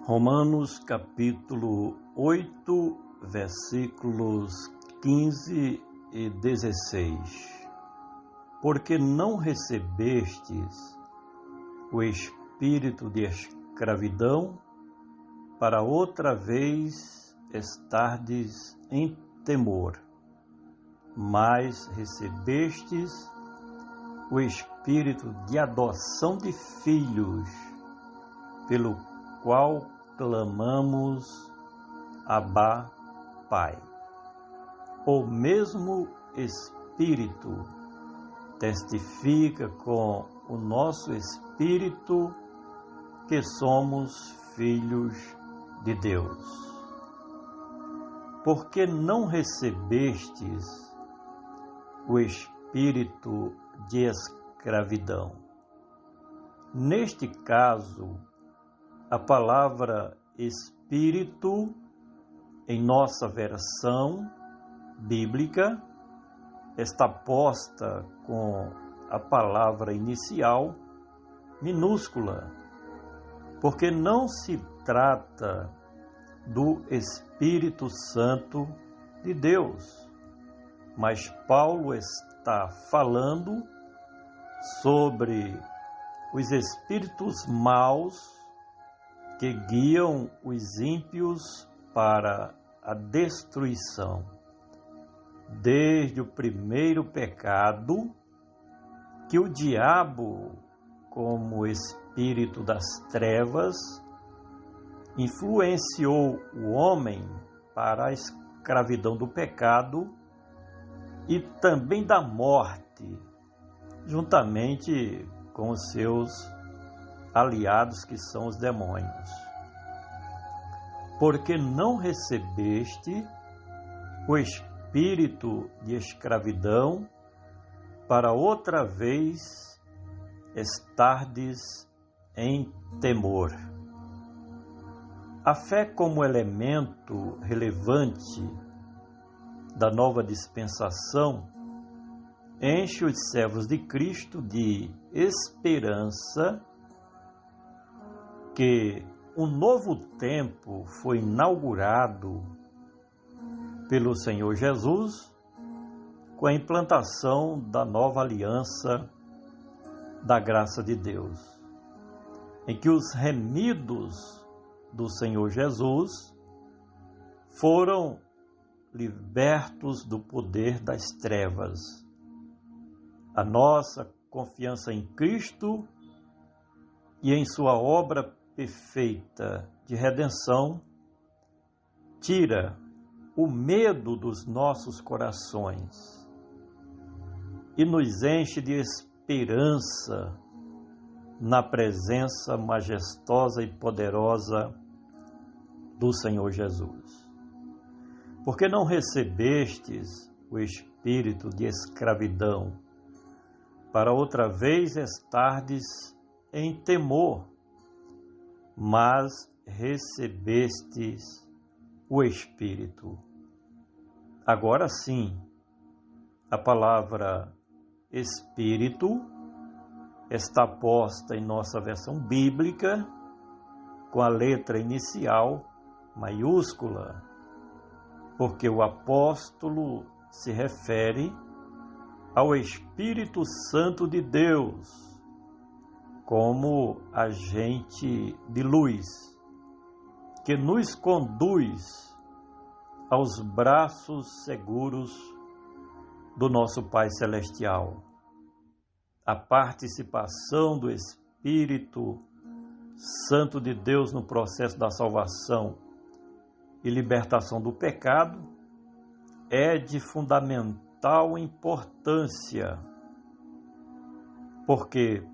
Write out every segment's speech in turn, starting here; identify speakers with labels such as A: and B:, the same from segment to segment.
A: Romanos capítulo 8, versículos 15 e 16. Porque não recebestes o espírito de escravidão para outra vez estardes em temor, mas recebestes o espírito de adoção de filhos, pelo qual clamamos, Abba, Pai. O mesmo Espírito testifica com o nosso espírito que somos filhos de Deus. Porque não recebestes o espírito de escravidão. Neste caso, a palavra espírito, em nossa versão bíblica, está posta com a palavra inicial minúscula, porque não se trata do Espírito Santo de Deus, mas Paulo está falando sobre os espíritos maus que guiam os ímpios para a destruição. Desde o primeiro pecado, que o diabo, como espírito das trevas, influenciou o homem para a escravidão do pecado e também da morte, juntamente com os seus aliados, que são os demônios. Porque não recebeste o espírito de escravidão para outra vez estardes em temor. A fé como elemento relevante da nova dispensação enche os servos de Cristo de esperança que um novo tempo foi inaugurado pelo Senhor Jesus com a implantação da nova aliança da graça de Deus, em que os remidos do Senhor Jesus foram libertos do poder das trevas. A nossa confiança em Cristo e em sua obra perfeita de redenção tira o medo dos nossos corações e nos enche de esperança na presença majestosa e poderosa do Senhor Jesus. Porque não recebestes o espírito de escravidão para outra vez estardes em temor, mas recebestes o Espírito. Agora sim, a palavra Espírito está posta em nossa versão bíblica com a letra inicial maiúscula, porque o apóstolo se refere ao Espírito Santo de Deus como agente de luz, que nos conduz aos braços seguros do nosso Pai Celestial. A participação do Espírito Santo de Deus no processo da salvação e libertação do pecado é de fundamental importância, porque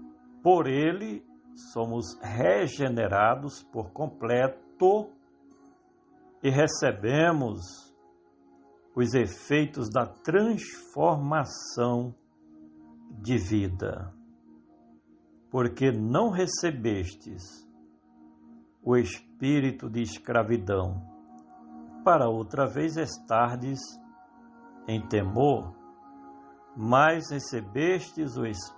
A: por ele somos regenerados por completo e recebemos os efeitos da transformação de vida. Porque não recebestes o espírito de escravidão para outra vez estardes em temor, mas recebestes o espírito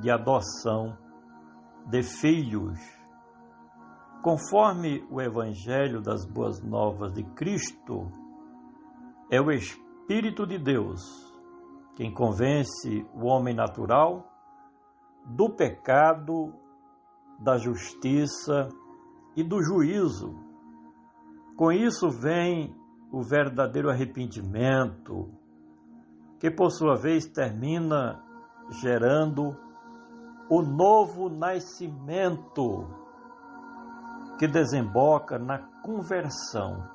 A: de adoção de filhos, Conforme o Evangelho das Boas Novas de Cristo, é o Espírito de Deus quem convence o homem natural do pecado, da justiça e do juízo. Com isso vem o verdadeiro arrependimento, que por sua vez termina gerando o novo nascimento, que desemboca na conversão,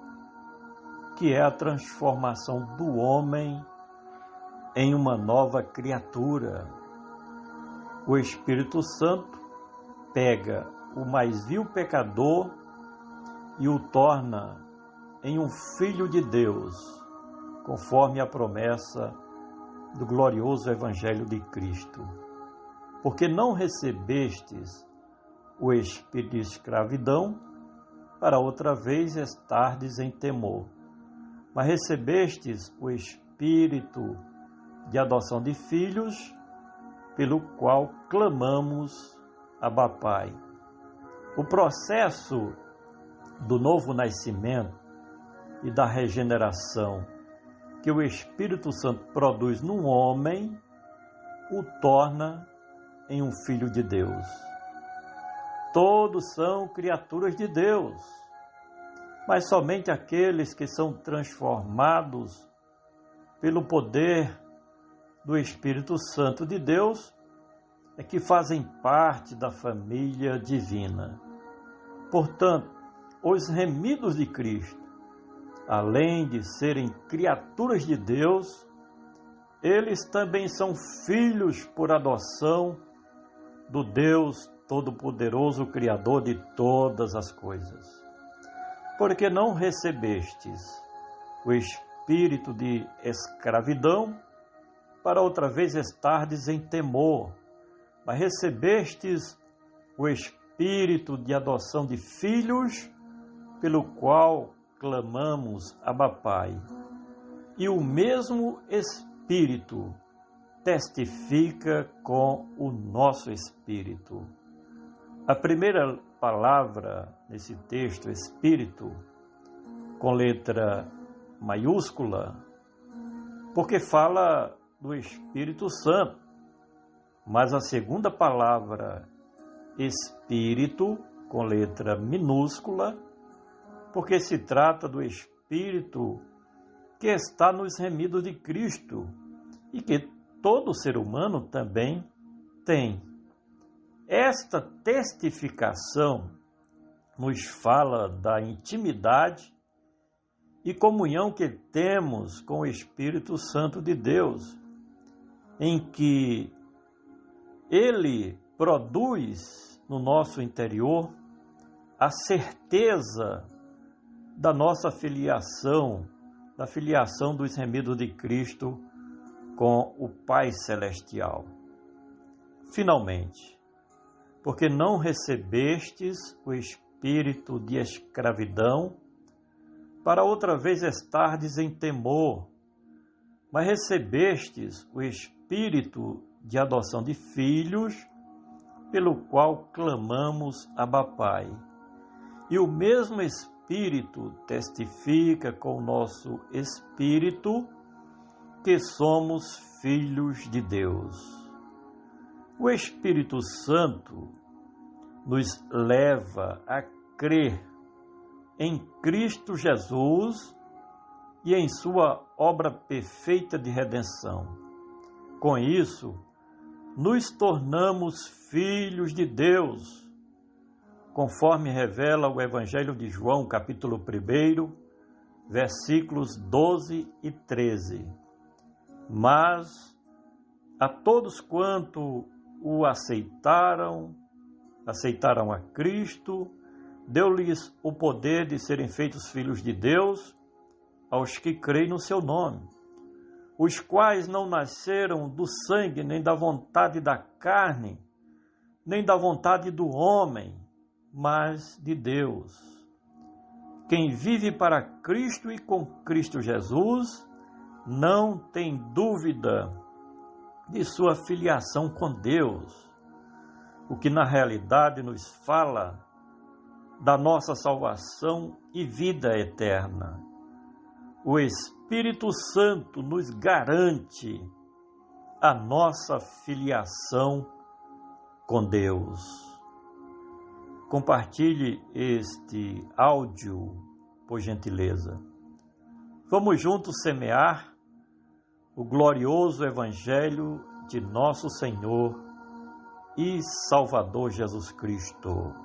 A: que é a transformação do homem em uma nova criatura. O Espírito Santo pega o mais vil pecador e o torna em um filho de Deus, conforme a promessa do glorioso Evangelho de Cristo. Porque não recebestes o espírito de escravidão, para outra vez estardes em temor, mas recebestes o espírito de adoção de filhos, pelo qual clamamos Abba Pai. O processo do novo nascimento e da regeneração que o Espírito Santo produz no homem, o torna em um filho de Deus. Todos são criaturas de Deus, mas somente aqueles que são transformados pelo poder do Espírito Santo de Deus é que fazem parte da família divina. Portanto, os remidos de Cristo, além de serem criaturas de Deus, eles também são filhos por adoção do Deus Todo-Poderoso, Criador de todas as coisas. Porque não recebestes o espírito de escravidão, para outra vez estardes em temor, mas recebestes o espírito de adoção de filhos, pelo qual clamamos Abba Pai. E o mesmo Espírito testifica com o nosso espírito. A primeira palavra nesse texto, Espírito, com letra maiúscula, porque fala do Espírito Santo, mas a segunda palavra, Espírito, com letra minúscula, porque se trata do Espírito que está nos remidos de Cristo e que todo ser humano também tem. Esta testificação nos fala da intimidade e comunhão que temos com o Espírito Santo de Deus, em que ele produz no nosso interior a certeza da nossa filiação, da filiação dos remidos de Cristo com o Pai Celestial. Finalmente, porque não recebestes o espírito de escravidão, para outra vez estardes em temor, mas recebestes o espírito de adoção de filhos, pelo qual clamamos Abba Pai. E o mesmo Espírito testifica com o nosso espírito que somos filhos de Deus. O Espírito Santo nos leva a crer em Cristo Jesus e em sua obra perfeita de redenção. Com isso, nos tornamos filhos de Deus, conforme revela o Evangelho de João, capítulo 1, versículos 12 e 13. Mas a todos quanto o aceitaram a Cristo, deu-lhes o poder de serem feitos filhos de Deus, aos que creem no seu nome, os quais não nasceram do sangue, nem da vontade da carne, nem da vontade do homem, mas de Deus. Quem vive para Cristo e com Cristo Jesus não tem dúvida de sua filiação com Deus, o que na realidade nos fala da nossa salvação e vida eterna. O Espírito Santo nos garante a nossa filiação com Deus. Compartilhe este áudio, por gentileza. Vamos juntos semear o glorioso Evangelho de nosso Senhor e Salvador Jesus Cristo.